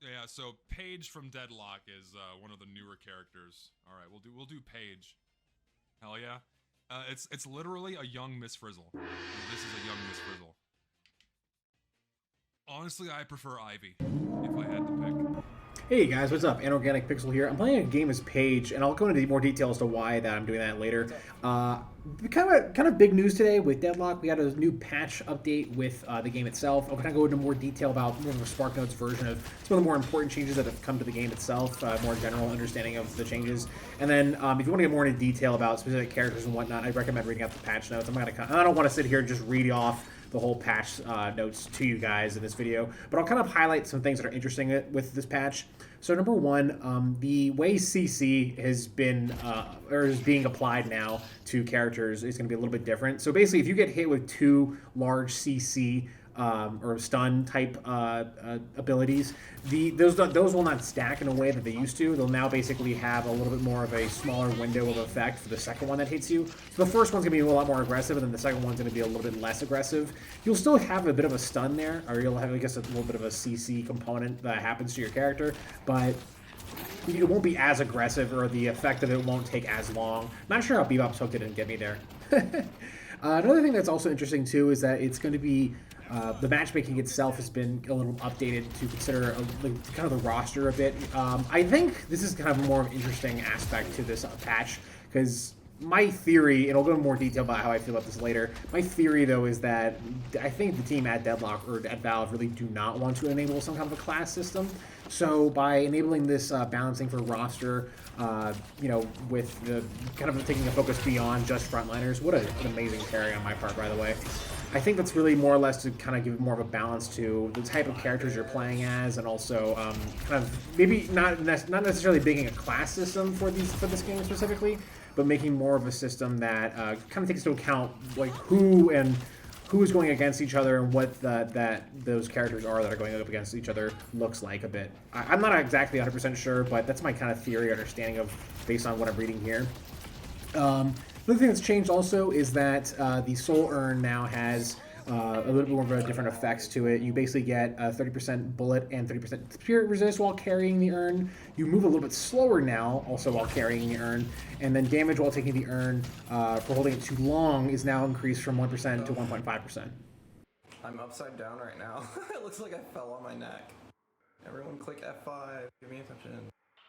Yeah, so Paige from Deadlock is one of the newer characters. All right, we'll do Paige. Hell yeah. It's literally a young Miss Frizzle. This is a young Miss Frizzle. Honestly, I prefer Ivy if I had to pick. Hey guys, what's up? Anorganic Pixel here. I'm playing a game as Paige, and I'll go into more detail as to why that I'm doing that later. Kind of big news today with Deadlock. We got a new patch update with the game itself. I'll kind of go into more detail about more of a SparkNotes version of some of the more important changes that have come to the game itself, more general understanding of the changes. And then if you want to get more into detail about specific characters and whatnot, I recommend reading out the patch notes. I don't want to sit here and just read off the whole patch notes to you guys in this video, but I'll kind of highlight some things that are interesting with this patch. So number one, the way CC has been or is being applied now to characters is going to be a little bit different. So basically, if you get hit with two large CC or stun type abilities, those will not stack in a way that they used to. They'll now basically have a little bit more of a smaller window of effect for the second one that hits you. So the first one's gonna be a lot more aggressive, and then the second one's gonna be a little bit less aggressive. You'll still have a bit of a stun there, or you'll have, I guess, a little bit of a CC component that happens to your character, but it won't be as aggressive, or the effect of it won't take as long. Not sure how Bebop's hook didn't get me there. Another thing that's also interesting too is that it's going to be the matchmaking itself has been a little updated to consider kind of the roster a bit. I think this is kind of a more interesting aspect to this patch, because my theory, and I'll go into more detail about how I feel about this later, my theory though is that I think the team at Deadlock or at Valve really do not want to enable some kind of a class system. So by enabling this balancing for roster, with the kind of taking a focus beyond just frontliners, what an amazing carry on my part, by the way. I think that's really more or less to kind of give more of a balance to the type of characters you're playing as, and also kind of maybe not necessarily making a class system for this game specifically, but making more of a system that kind of takes into account like who is going against each other, and what those characters are that are going up against each other looks like a bit. I'm not exactly 100% sure, but that's my kind of theory understanding of based on what I'm reading here. Another thing that's changed also is that the Soul Urn now has a little bit more of a different effects to it. You basically get 30% bullet and 30% spirit resist while carrying the urn. You move a little bit slower now, also while carrying the urn. And then damage while taking the urn for holding it too long is now increased from 1% to 1.5%. I'm upside down right now. It looks like I fell on my neck. Everyone click F5. Give me attention.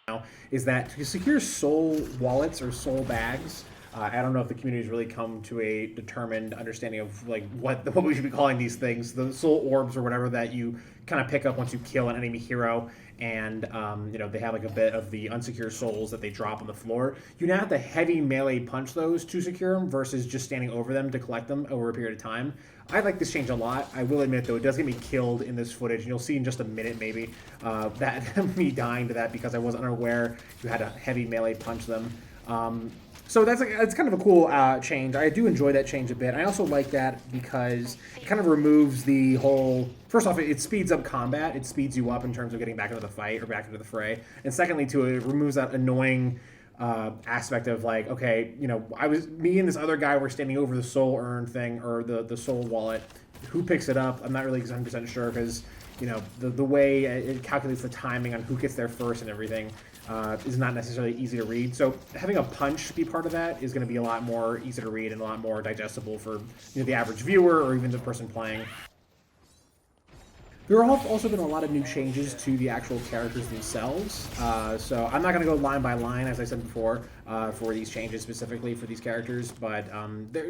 Now is that to secure soul wallets or soul bags. I don't know if the community has really come to a determined understanding of like what we should be calling these things, the soul orbs or whatever that you kind of pick up once you kill an enemy hero, and they have like a bit of the unsecure souls that they drop on the floor. You now have to heavy melee punch those to secure them versus just standing over them to collect them over a period of time. I like this change a lot. I will admit, though, it does get me killed in this footage, and you'll see in just a minute, maybe, that me dying to that because I was unaware you had to heavy melee punch them. So it's kind of a cool change. I do enjoy that change a bit. I also like that because it kind of removes the whole... First off, it speeds up combat. It speeds you up in terms of getting back into the fight or back into the fray. And secondly, too, it removes that annoying aspect of like, okay, me and this other guy were standing over the soul urn thing or the soul wallet. Who picks it up? I'm not really 100% sure because, the way it calculates the timing on who gets there first and everything is not necessarily easy to read. So having a punch be part of that is going to be a lot more easy to read and a lot more digestible for the average viewer or even the person playing. There have also been a lot of new changes to the actual characters themselves. So I'm not going to go line by line, as I said before, for these changes specifically for these characters. But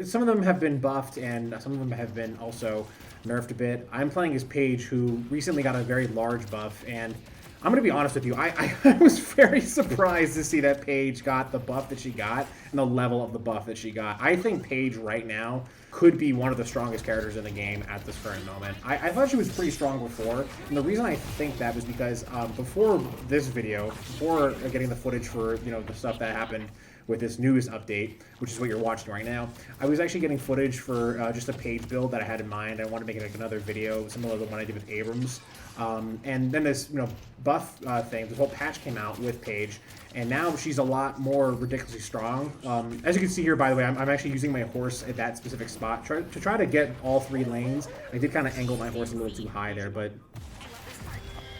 some of them have been buffed and some of them have been also nerfed a bit. I'm playing as Paige, who recently got a very large buff, and I'm going to be honest with you, I was very surprised to see that Paige got the buff that she got and the level of the buff that she got. I think Paige right now could be one of the strongest characters in the game at this current moment. I thought she was pretty strong before, and the reason I think that was because before this video, before getting the footage for the stuff that happened with this newest update, which is what you're watching right now, I was actually getting footage for just a Paige build that I had in mind. I wanted to make it like another video similar to the one I did with Abrams. And then this buff thing, this whole patch came out with Paige, and now she's a lot more ridiculously strong. As you can see here, by the way, I'm actually using my horse at that specific spot to try to get all three lanes. I did kind of angle my horse a little too high there, but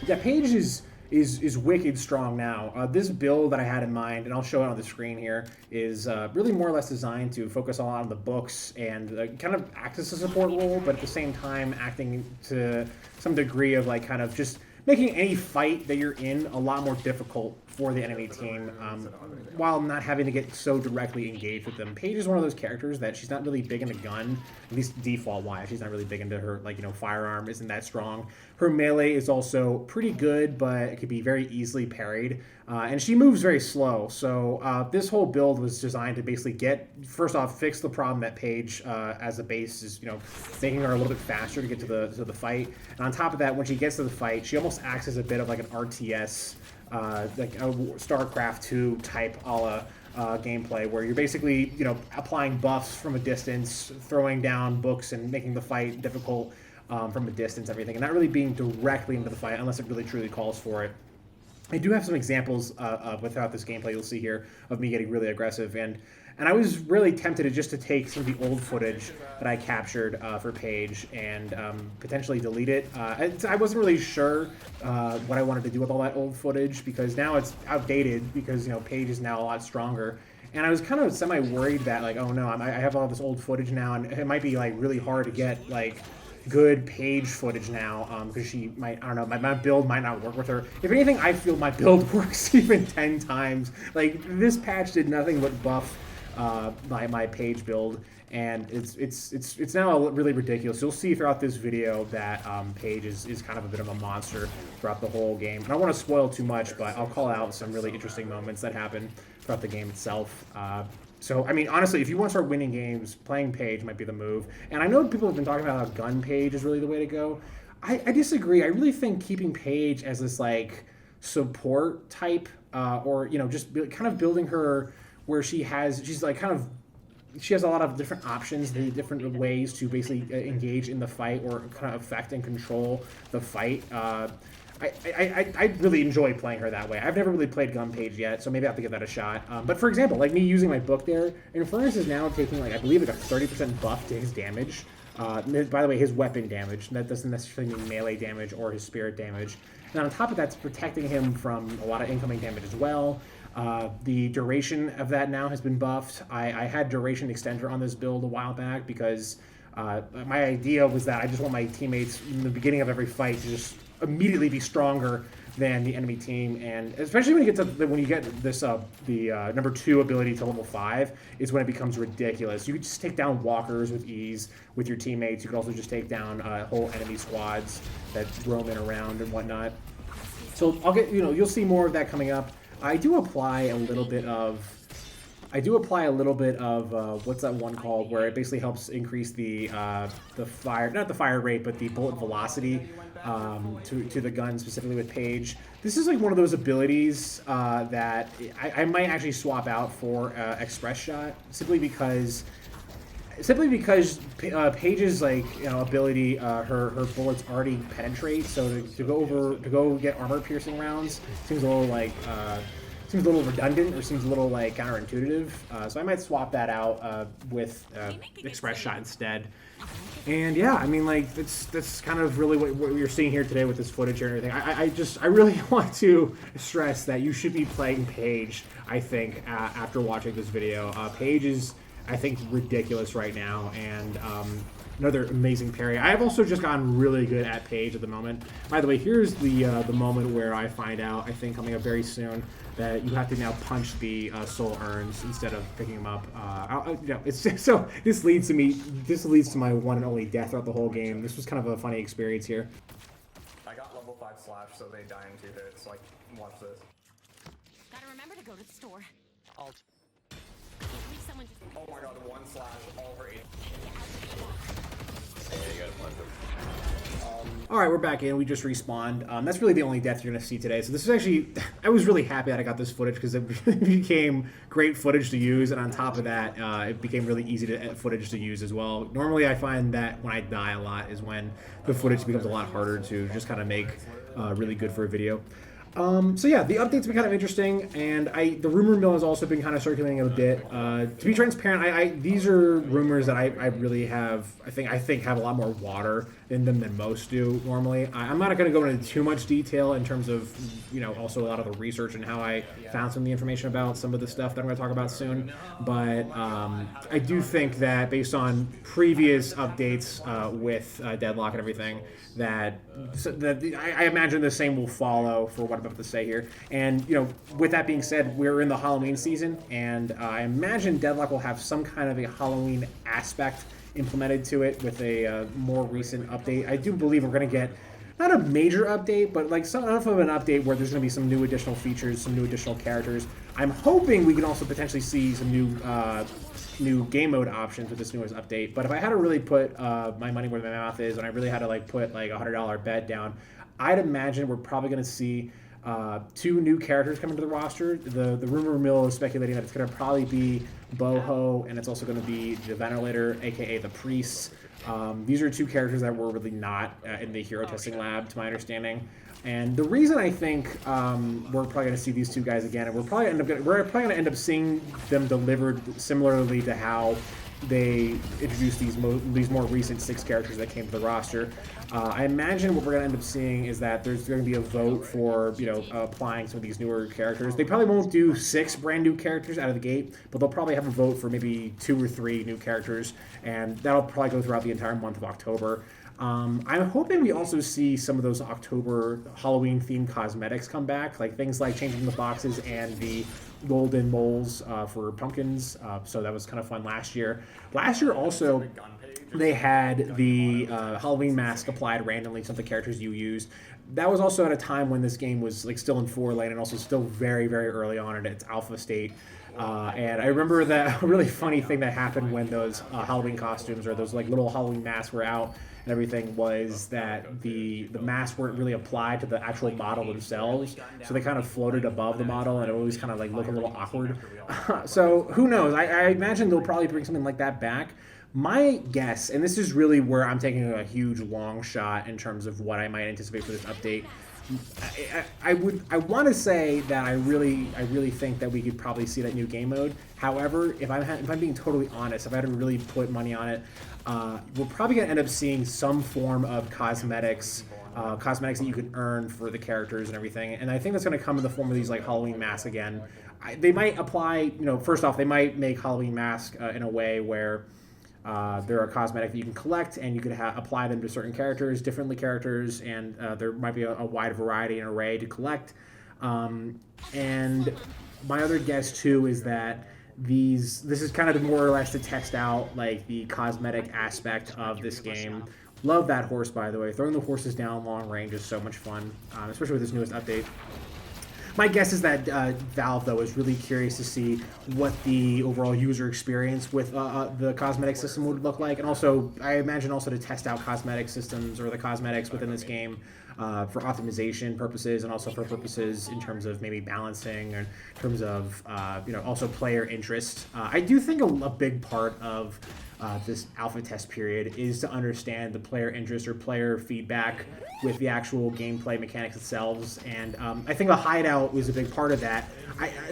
yeah, Paige is is wicked strong now. This build that I had in mind, and I'll show it on the screen here, is really more or less designed to focus a lot on the books and kind of act as a support role, but at the same time acting to some degree of like kind of just making any fight that you're in a lot more difficult for the enemy team, while not having to get so directly engaged with them. Paige is one of those characters that she's not really big into gun, at least default-wise. She's not really big into her, like, you know, firearm isn't that strong. Her melee is also pretty good, but it could be very easily parried. And she moves very slow, so this whole build was designed to basically first off, fix the problem that Paige, as a base, is, you know, making her a little bit faster to get to the fight. And on top of that, when she gets to the fight, she almost acts as a bit of like an RTS, like a StarCraft 2 type a la gameplay, where you're basically, you know, applying buffs from a distance, throwing down books and making the fight difficult from a distance, everything, and not really being directly into the fight unless it really truly calls for it. I do have some examples without this gameplay you'll see here of me getting really aggressive, and I was really tempted to take some of the old footage that I captured for Paige and potentially delete it. I wasn't really sure what I wanted to do with all that old footage, because now it's outdated because, you know, Paige is now a lot stronger. And I was kind of semi-worried that, like, oh no, I have all this old footage now, and it might be like really hard to get like good Paige footage now, because she might, I don't know, my build might not work with her. If anything, I feel my build works even 10 times. Like, this patch did nothing but buff my Paige build, and it's now really ridiculous. You'll see throughout this video that Paige is kind of a bit of a monster throughout the whole game. And I don't want to spoil too much, but I'll call out some really interesting moments that happen throughout the game itself. So, I mean, honestly, if you want to start winning games, playing Paige might be the move. And I know people have been talking about how gun Paige is really the way to go. I disagree. I really think keeping Paige as this, like, support type, or, you know, just kind of building her where she has a lot of different options, the different ways to basically engage in the fight or kind of affect and control the fight. I really enjoy playing her that way. I've never really played gun Paige yet, so maybe I have to give that a shot. But for example, like me using my book there, Infernus is now taking, like, I believe like a 30% buff to his damage. By the way, his weapon damage. That doesn't necessarily mean melee damage or his spirit damage. And on top of that, it's protecting him from a lot of incoming damage as well. The duration of that now has been buffed. I had duration extender on this build a while back because my idea was that I just want my teammates in the beginning of every fight to just immediately be stronger than the enemy team, and especially when you get this the number 2 ability to level 5 is when it becomes ridiculous. You can just take down walkers with ease with your teammates. You can also just take down whole enemy squads that roam in around and whatnot. So you'll see more of that coming up. I do apply a little bit of what's that one called, where it basically helps increase the fire, not the fire rate, but the bullet velocity to the gun, specifically with Paige. This is like one of those abilities that I might actually swap out for Express Shot, simply because Paige's, like, you know, ability, her bullets already penetrate, so to go get armor piercing rounds seems a little like seems a little redundant, or seems a little like counterintuitive. So I might swap that out with Express Shot instead. And yeah, I mean, like, that's kind of really what you're seeing here today with this footage and everything. I really want to stress that you should be playing Paige, I think, after watching this video. Paige is, I think, ridiculous right now, and another amazing parry. I have also just gotten really good at Paige at the moment. By the way, here's the moment where I find out, I think coming up very soon, that you have to now punch the soul urns instead of picking them up. It's just, so this leads to my one and only death throughout the whole game. This was kind of a funny experience here. I got level 5 slash, so they die in 2 hits. Like, watch this. Gotta remember to go to the store. Alt. Oh my god, 1 slash, all her 8. Yeah, you gotta punch him. Alright, we're back in. We just respawned. That's really the only death you're going to see today. So this is actually... I was really happy that I got this footage, because it became great footage to use, and on top of that, it became really easy footage to use as well. Normally, I find that when I die a lot is when the footage becomes a lot harder to just kind of make really good for a video. So yeah, the update's been kind of interesting, and the rumor mill has also been kind of circulating a bit. To be transparent, these are rumors that I really have, I think have a lot more water in them than most do normally. I'm not going to go into too much detail in terms of, also a lot of the research and how I found some of the information about some of the stuff that I'm going to talk about soon. But I do think that based on previous updates with Deadlock and everything, that I imagine the same will follow for what I'm about to say here. And, with that being said, we're in the Halloween season, and I imagine Deadlock will have some kind of a Halloween aspect implemented to it with a more recent update. I do believe we're going to get not a major update, but like some enough of an update where there's going to be some new additional features, some new additional characters. I'm hoping we can also potentially see some new game mode options with this newest update. But if I had to really put my money where my mouth is, and I really had to put like $100 bet down, I'd imagine we're probably going to see 2 new characters come into the roster. The rumor mill is speculating that it's going to probably be Boho, and it's also going to be the Ventilator, aka the Priest. These are 2 characters that were really not in the hero testing lab, to my understanding. And the reason I think we're probably going to see these 2 guys again, and we're probably going to end up seeing them delivered similarly to how they introduced these more recent 6 characters that came to the roster. I imagine what we're going to end up seeing is that there's going to be a vote for, applying some of these newer characters. They probably won't do 6 brand new characters out of the gate, but they'll probably have a vote for maybe 2 or 3 new characters, and that'll probably go throughout the entire month of October. I'm hoping we also see some of those October Halloween-themed cosmetics come back, like things like changing the boxes and the golden moles for pumpkins. So that was kind of fun last year. Last year also, they had the Halloween mask applied randomly to some of the characters you used. That was also at a time when this game was still in 4-lane and also still very, very early on in its alpha state. And I remember that really funny thing that happened when those Halloween costumes or those little Halloween masks were out and everything was that the masks weren't really applied to the actual model themselves, so they kind of floated above the model and it always kind of look a little awkward. So who knows? I imagine they'll probably bring something like that back. My guess, and this is really where I'm taking a huge long shot in terms of what I might anticipate for this update, I want to say that I really think that we could probably see that new game mode. However, if I'm being totally honest, if I had to really put money on it, we're probably going to end up seeing some form of cosmetics that you can earn for the characters and everything. And I think that's going to come in the form of these Halloween masks again. They might apply, first off, they might make Halloween masks in a way where they're a cosmetic that you can collect, and you could apply them to certain characters, and there might be a wide variety and array to collect. And my other guess too is that this is kind of more or less to test out the cosmetic aspect of this game. Love that horse, by the way. Throwing the horses down long range is so much fun, especially with this newest update. My guess is that Valve, though, is really curious to see what the overall user experience with the cosmetic system would look like. And also, I imagine also to test out cosmetic systems or the cosmetics within this game for optimization purposes and also for purposes in terms of maybe balancing or in terms of, also player interest. I do think a big part of this alpha test period is to understand the player interest or player feedback with the actual gameplay mechanics themselves, and I think a hideout was a big part of that.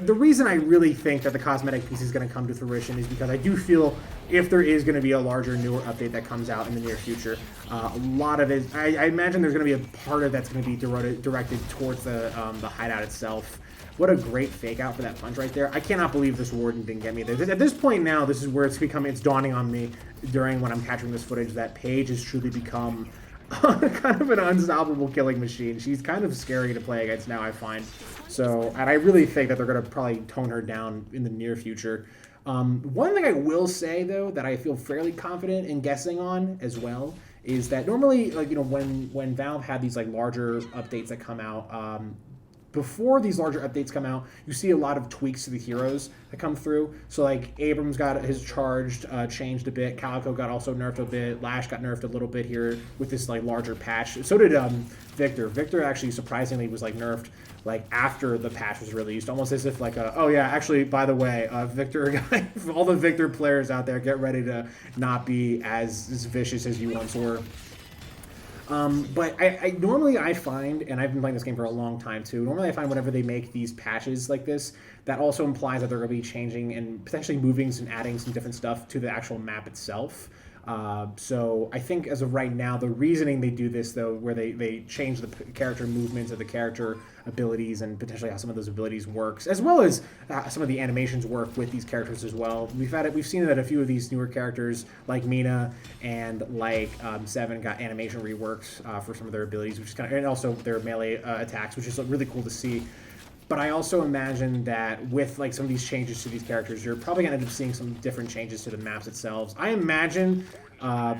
The reason I really think that the cosmetic piece is going to come to fruition is because I do feel if there is going to be a larger, newer update that comes out in the near future, a lot of it, I imagine there's going to be a part of that's going to be directed towards the hideout itself. What a great fake out for that punch right there. I cannot believe this warden didn't get me there. At this point now, this is where it's dawning on me during when I'm capturing this footage that Paige has truly become kind of an unstoppable killing machine. She's kind of scary to play against now, I find. So, and I really think that they're going to probably tone her down in the near future. One thing I will say, though, that I feel fairly confident in guessing on as well is that normally, when Valve had these larger updates that come out, before these larger updates come out, you see a lot of tweaks to the heroes that come through. So Abrams got his changed a bit. Calico got also nerfed a bit. Lash got nerfed a little bit here with this larger patch. So did Victor. Victor actually surprisingly was nerfed after the patch was released, almost as if oh yeah, actually by the way, Victor, all the Victor players out there, get ready to not be as vicious as you once were. But I normally find, and I've been playing this game for a long time too, normally I find whenever they make these patches like this, that also implies that they're going to be changing and potentially moving and adding some different stuff to the actual map itself. So I think as of right now, the reasoning they do this though, where they change the character movements or the character abilities and potentially how some of those abilities works, as well as some of the animations work with these characters as well. We've seen that a few of these newer characters like Mina and like Seven got animation reworks for some of their abilities, which is kind of, and also their melee attacks, which is really cool to see. But I also imagine that with like some of these changes to these characters, you're probably gonna end up seeing some different changes to the maps itself. I imagine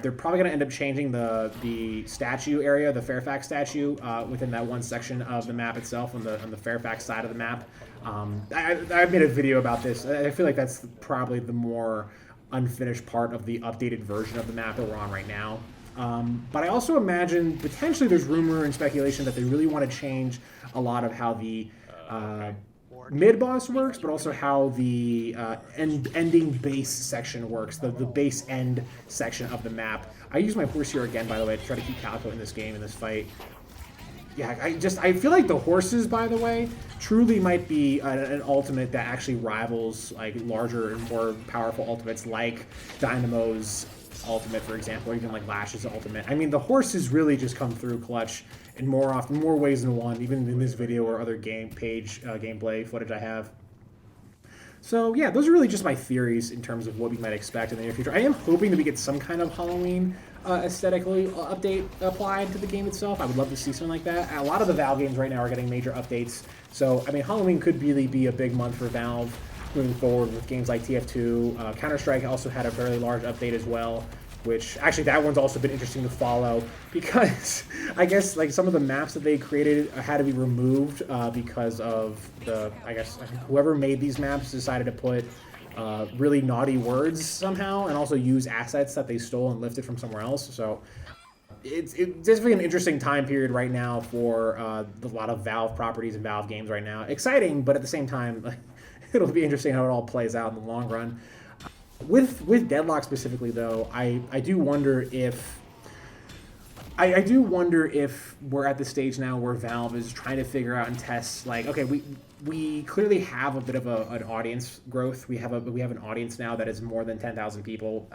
they're probably gonna end up changing the statue area, the Fairfax statue, within that one section of the map itself on the Fairfax side of the map. I made a video about this. I feel like that's probably the more unfinished part of the updated version of the map that we're on right now. But I also imagine potentially there's rumor and speculation that they really want to change a lot of how the mid-boss works, but also how the ending base section works, the base end section of the map. I use my horse here again, by the way, to try to keep Calico in this game, in this fight. Yeah, I feel like the horses, by the way, truly might be an ultimate that actually rivals like larger and more powerful ultimates like Dynamo's ultimate, for example, or even like Lash's ultimate. I mean, the horses really just come through clutch in more ways than one, even in this video or other gameplay footage I have. So yeah, those are really just my theories in terms of what we might expect in the near future. I am hoping that we get some kind of Halloween aesthetically update applied to the game itself. I would love to see something like that. A lot of the Valve games right now are getting major updates. So, I mean, Halloween could really be a big month for Valve moving forward with games like TF2. Counter-Strike also had a fairly large update as well, which actually that one's also been interesting to follow because I guess like some of the maps that they created had to be removed because of I guess whoever made these maps decided to put really naughty words somehow and also use assets that they stole and lifted from somewhere else. So it's definitely an interesting time period right now for a lot of Valve properties and Valve games right now. Exciting, but at the same time, like, it'll be interesting how it all plays out in the long run. With Deadlock specifically, though, I do wonder if we're at the stage now where Valve is trying to figure out and test, like, okay, we clearly have a bit of an audience growth. We have an audience now that is more than 10,000 people.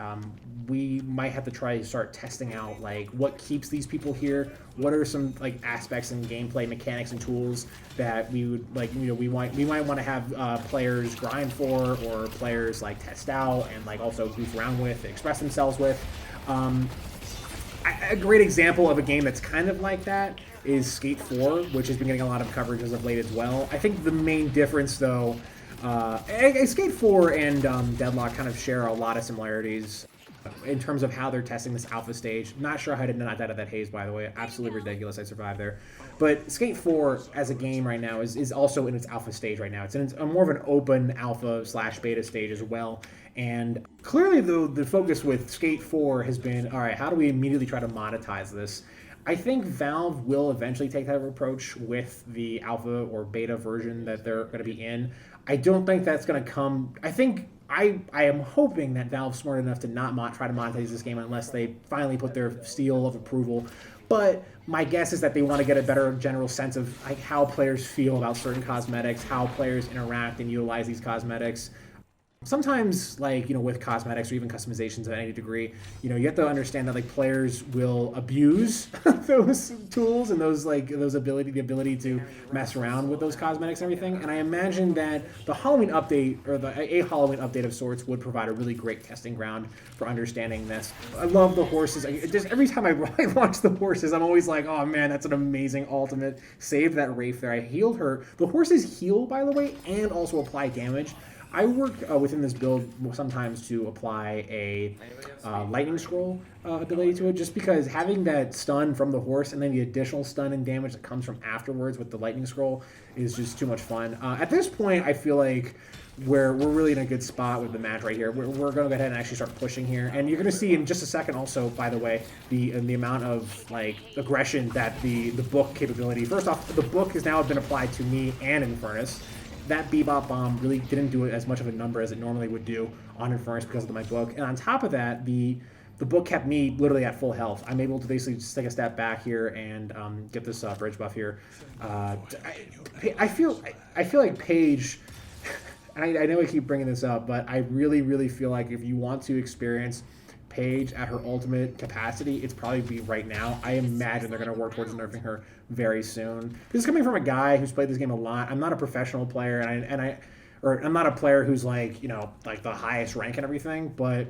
We might have to try to start testing out like what keeps these people here. What are some like aspects and gameplay mechanics and tools that we would like, you know, we might want to have players grind for, or players like test out and like also goof around with, express themselves with. A great example of a game that's kind of like that is Skate 4, which has been getting a lot of coverage as of late as well. I think the main difference, though, Skate 4 and Deadlock kind of share a lot of similarities in terms of how they're testing this alpha stage. Not sure how I did not die to that haze, by the way. Absolutely ridiculous. I survived there. But Skate 4 as a game right now is also in its alpha stage right now. It's in more of an open alpha / beta stage as well. And clearly, though, the focus with Skate 4 has been, all right, how do we immediately try to monetize this? I think Valve will eventually take that approach with the alpha or beta version that they're going to be in. I don't think that's going to come. I am hoping that Valve's smart enough to not try to monetize this game unless they finally put their seal of approval. But my guess is that they want to get a better general sense of like how players feel about certain cosmetics, how players interact and utilize these cosmetics. Sometimes, like, you know, with cosmetics or even customizations of any degree, you know, you have to understand that like players will abuse those tools and the ability to mess around with those cosmetics and everything. And I imagine that the Halloween update or a Halloween update of sorts would provide a really great testing ground for understanding this. I love the horses. Just every time I watch the horses, I'm always like, oh man, that's an amazing ultimate. Saved that Wraith there. I healed her. The horses heal, by the way, and also apply damage. I work within this build sometimes to apply a lightning scroll ability to it, just because having that stun from the horse and then the additional stun and damage that comes from afterwards with the lightning scroll is just too much fun. At this point, I feel like we're really in a good spot with the match right here. We're going to go ahead and actually start pushing here, and you're going to see in just a second also, by the way, the amount of like aggression that the book capability. First off, the book has now been applied to me and Infernus. That Bebop Bomb really didn't do it as much of a number as it normally would do on Infernus because of my book. And on top of that, the book kept me literally at full health. I'm able to basically just take a step back here and get this bridge buff here. I feel like Paige, and I know I keep bringing this up, but I really, really feel like if you want to experience Paige at her ultimate capacity, it's probably be right now. I imagine they're going to work towards nerfing her very soon. This is coming from a guy who's played this game a lot. I'm not a professional player, or I'm not a player who's like, you know, like the highest rank and everything, but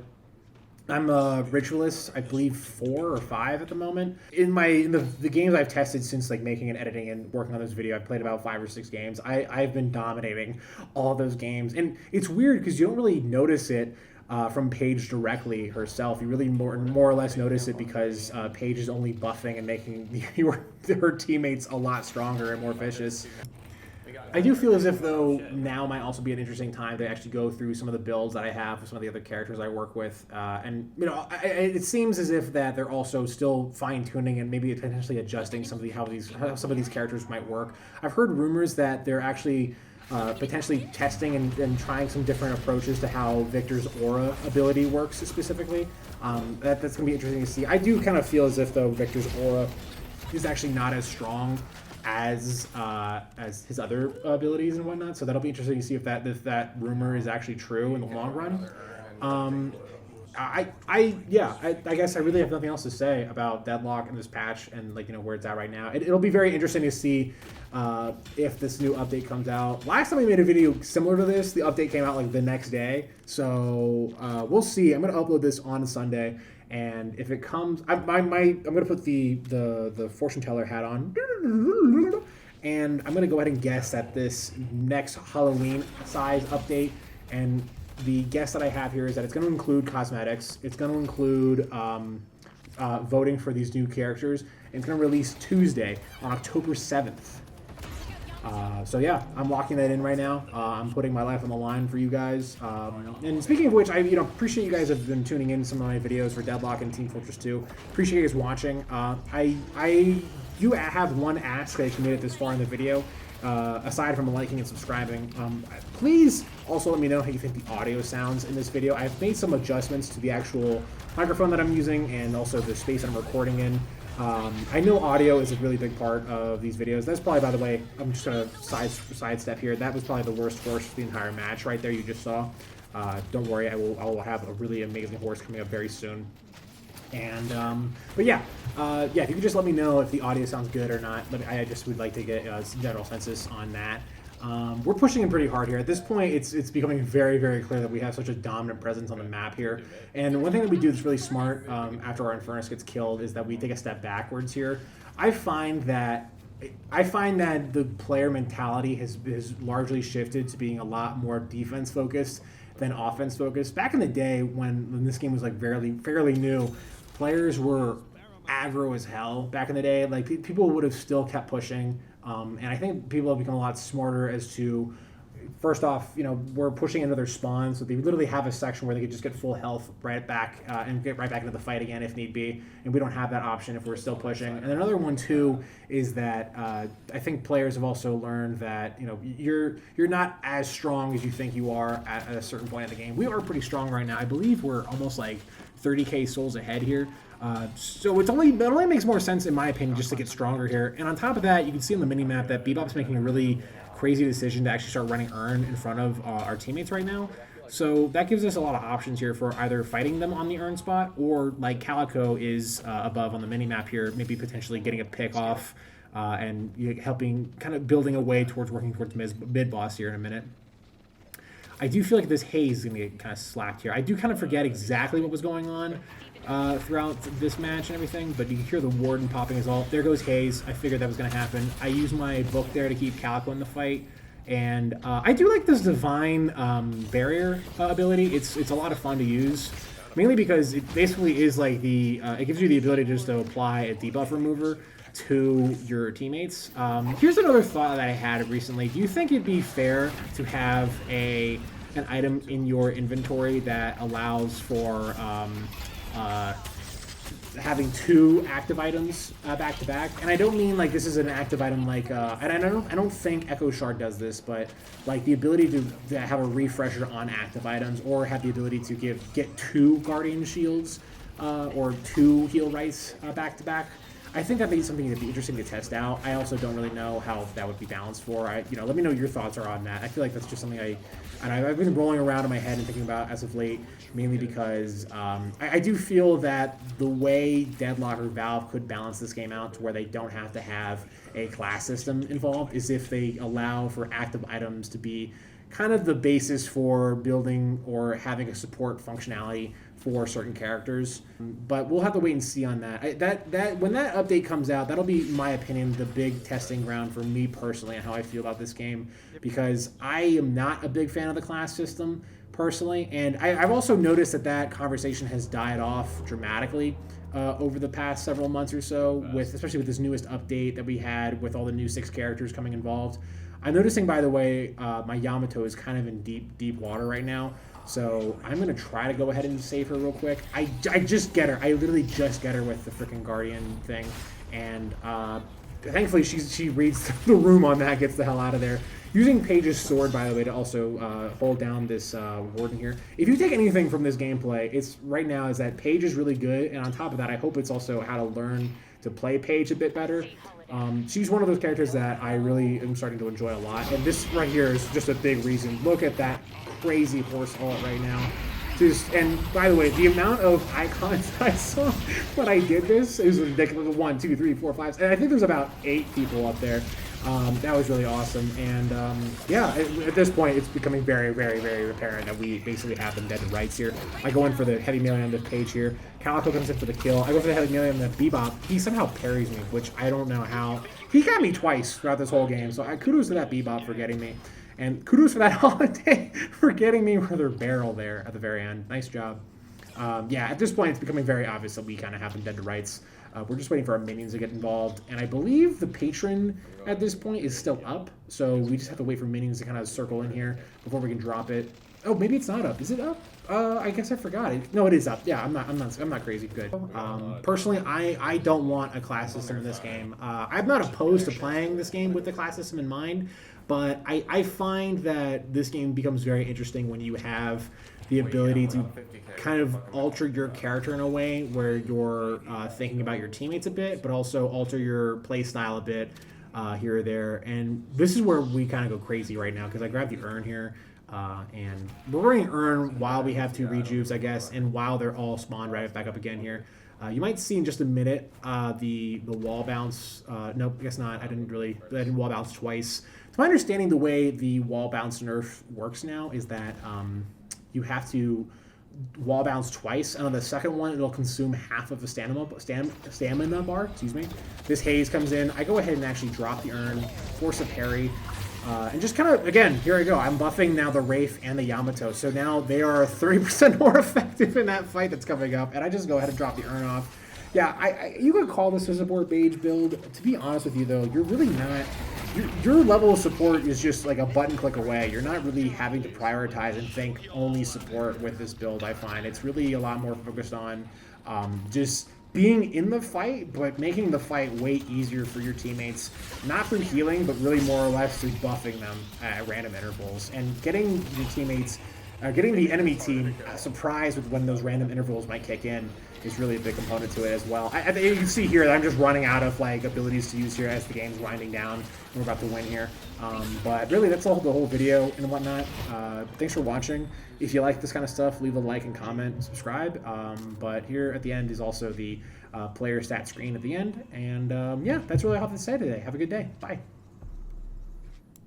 I'm a ritualist, I believe 4 or 5 at the moment. In the games I've tested since like making and editing and working on this video, I've played about 5 or 6 games. I've been dominating all those games, and it's weird because you don't really notice it from Paige directly herself. You really more or less notice it because Paige is only buffing and making her teammates a lot stronger and more vicious. I do feel as if, though, now might also be an interesting time to actually go through some of the builds that I have with some of the other characters I work with. And, you know, it seems as if that they're also still fine-tuning and maybe potentially adjusting some of how some of these characters might work. I've heard rumors that they're actually potentially testing and trying some different approaches to how Victor's aura ability works specifically. That's going to be interesting to see. I do kind of feel as if, though, Victor's aura is actually not as strong as his other abilities and whatnot, so that'll be interesting to see if that rumor is actually true in the long run. I guess I really have nothing else to say about Deadlock and this patch and, like, you know, where it's at right now. It'll be very interesting to see if this new update comes out. Last time we made a video similar to this, the update came out like the next day, so we'll see. I'm gonna upload this on Sunday. And if it comes, I'm gonna put the fortune teller hat on, and I'm gonna go ahead and guess that this next Halloween size update, and the guess that I have here is that it's gonna include cosmetics, it's gonna include voting for these new characters, and it's gonna release Tuesday on October 7th. So yeah, I'm locking that in right now. I'm putting my life on the line for you guys. And speaking of which, I appreciate you guys have been tuning in to some of my videos for Deadlock and Team Fortress 2. Appreciate you guys watching. I do have one ask that you made it this far in the video. Aside from liking and subscribing, please also let me know how you think the audio sounds in this video. I've made some adjustments to the actual microphone that I'm using and also the space that I'm recording in. I know audio is a really big part of these videos. That's probably, by the way, I'm just going to sidestep here. That was probably the worst horse for the entire match right there you just saw. Don't worry, I will have a really amazing horse coming up very soon. And, but yeah, if you could just let me know if the audio sounds good or not. I just would like to get a general census on that. We're pushing in pretty hard here. At this point, it's becoming very, very clear that we have such a dominant presence on the map here. And one thing that we do that's really smart after our Infernus gets killed is that we take a step backwards here. I find that the player mentality has largely shifted to being a lot more defense focused than offense focused. Back in the day when this game was like fairly new, players were aggro as hell. Back in the day, like people would have still kept pushing. And I think people have become a lot smarter as to, first off, we're pushing into their spawns, so they literally have a section where they could just get full health right back and get right back into the fight again if need be, and we don't have that option if we're still pushing. And another one too is that I think players have also learned that you're not as strong as you think you are at a certain point in the game. We are pretty strong right now. I believe we're almost like 30k souls ahead here. So it only makes more sense, in my opinion, just to get stronger here. And on top of that, you can see on the mini-map that Bebop's making a really crazy decision to actually start running Urn in front of our teammates right now. So that gives us a lot of options here for either fighting them on the Urn spot, or like Calico is above on the mini-map here, maybe potentially getting a pick off and helping, kind of building a way towards working towards mid-boss here in a minute. I do feel like this haze is going to get kind of slacked here. I do kind of forget exactly what was going on throughout this match and everything, but you can hear the Warden popping as well. There goes Haze. I figured that was going to happen. I used my book there to keep Calico in the fight, and I do like this Divine Barrier ability. It's a lot of fun to use, mainly because it basically is like it gives you the ability just to apply a debuff remover to your teammates. Here's another thought that I had recently. Do you think it'd be fair to have an item in your inventory that allows for having 2 active items back to back? And I don't mean like this is an active item like and I don't think Echo Shard does this, but like the ability to have a refresher on active items, or have the ability to get 2 Guardian Shields or 2 heal rights back to back. I think that'd be something that'd be interesting to test out. I also don't really know how that would be balanced for. Let me know your thoughts are on that. I feel like that's just something I've been rolling around in my head and thinking about as of late, mainly because I do feel that the way Deadlock or Valve could balance this game out to where they don't have to have a class system involved is if they allow for active items to be kind of the basis for building or having a support functionality for certain characters. But we'll have to wait and see on that. That when that update comes out, that'll be, in my opinion, the big testing ground for me personally and how I feel about this game, because I am not a big fan of the class system personally, and I've also noticed that conversation has died off dramatically over the past several months or so, especially with this newest update that we had with all the new 6 characters coming involved. I'm noticing, by the way, my Yamato is kind of in deep water right now, so I'm going to try to go ahead and save her real quick. I just get her. I literally just get her with the freaking Guardian thing, and thankfully she reads the room on that, gets the hell out of there. Using Paige's sword, by the way, to also hold down this warden here. If you take anything from this gameplay, it's right now is that Paige is really good, and on top of that, I hope it's also how to learn to play Paige a bit better. She's one of those characters that I really am starting to enjoy a lot, and this right here is just a big reason. Look at that crazy horse ult right now. And by the way, the amount of icons I saw when I did this, it was ridiculous. 1, 2, 3, 4, 5, and I think there's about 8 people up there. That was really awesome, and yeah, at this point, it's becoming very, very, very apparent that we basically have them dead to rights here. I go in for the heavy melee on the Paige here. Calico comes in for the kill. I go for the heavy melee on the Bebop. He somehow parries me, which I don't know how. He got me twice throughout this whole game, so kudos to that Bebop for getting me. And kudos for that Holiday for getting me with her barrel there at the very end. Nice job. Yeah, at this point, it's becoming very obvious that we kind of have them dead to rights. We're just waiting for our minions to get involved. And I believe the patron at this point is still up. So we just have to wait for minions to kind of circle in here before we can drop it. Oh, maybe it's not up. Is it up? I guess I forgot it. No, it is up. Yeah, I'm not crazy. Good. Personally, I don't want a class system in this game. I'm not opposed to playing this game with the class system in mind, but I find that this game becomes very interesting when you have the ability to kind of alter your character in a way where you're thinking about your teammates a bit, but also alter your play style a bit here or there. And this is where we kind of go crazy right now, because I grabbed the urn here. And we're running urn while we have 2 rejuves, I guess, and while they're all spawned right back up again here. You might see in just a minute the wall bounce. Nope, I guess not. I didn't wall bounce twice. To my understanding, the way the wall bounce nerf works now is that you have to wall bounce twice, and on the second one, it'll consume half of the stamina bar. Excuse me. This haze comes in. I go ahead and actually drop the urn, force a parry. And just kind of, again, here I go. I'm buffing now the Wraith and the Yamato. So now they are 30% more effective in that fight that's coming up. And I just go ahead and drop the urn off. Yeah, you could call this a support Paige build. To be honest with you, though, you're really not. Your level of support is just like a button click away. You're not really having to prioritize and think only support with this build, I find. It's really a lot more focused on just being in the fight, but making the fight way easier for your teammates, not through healing, but really more or less through buffing them at random intervals and getting your teammates, getting the enemy team surprised with when those random intervals might kick in is really a big component to it as well. You can see here that I'm just running out of like abilities to use here as the game's winding down and we're about to win here. But really, that's all the whole video and whatnot. Thanks for watching. If you like this kind of stuff, leave a like and comment and subscribe. But here at the end is also the player stat screen at the end. And yeah, that's really all I have to say today. Have a good day. Bye.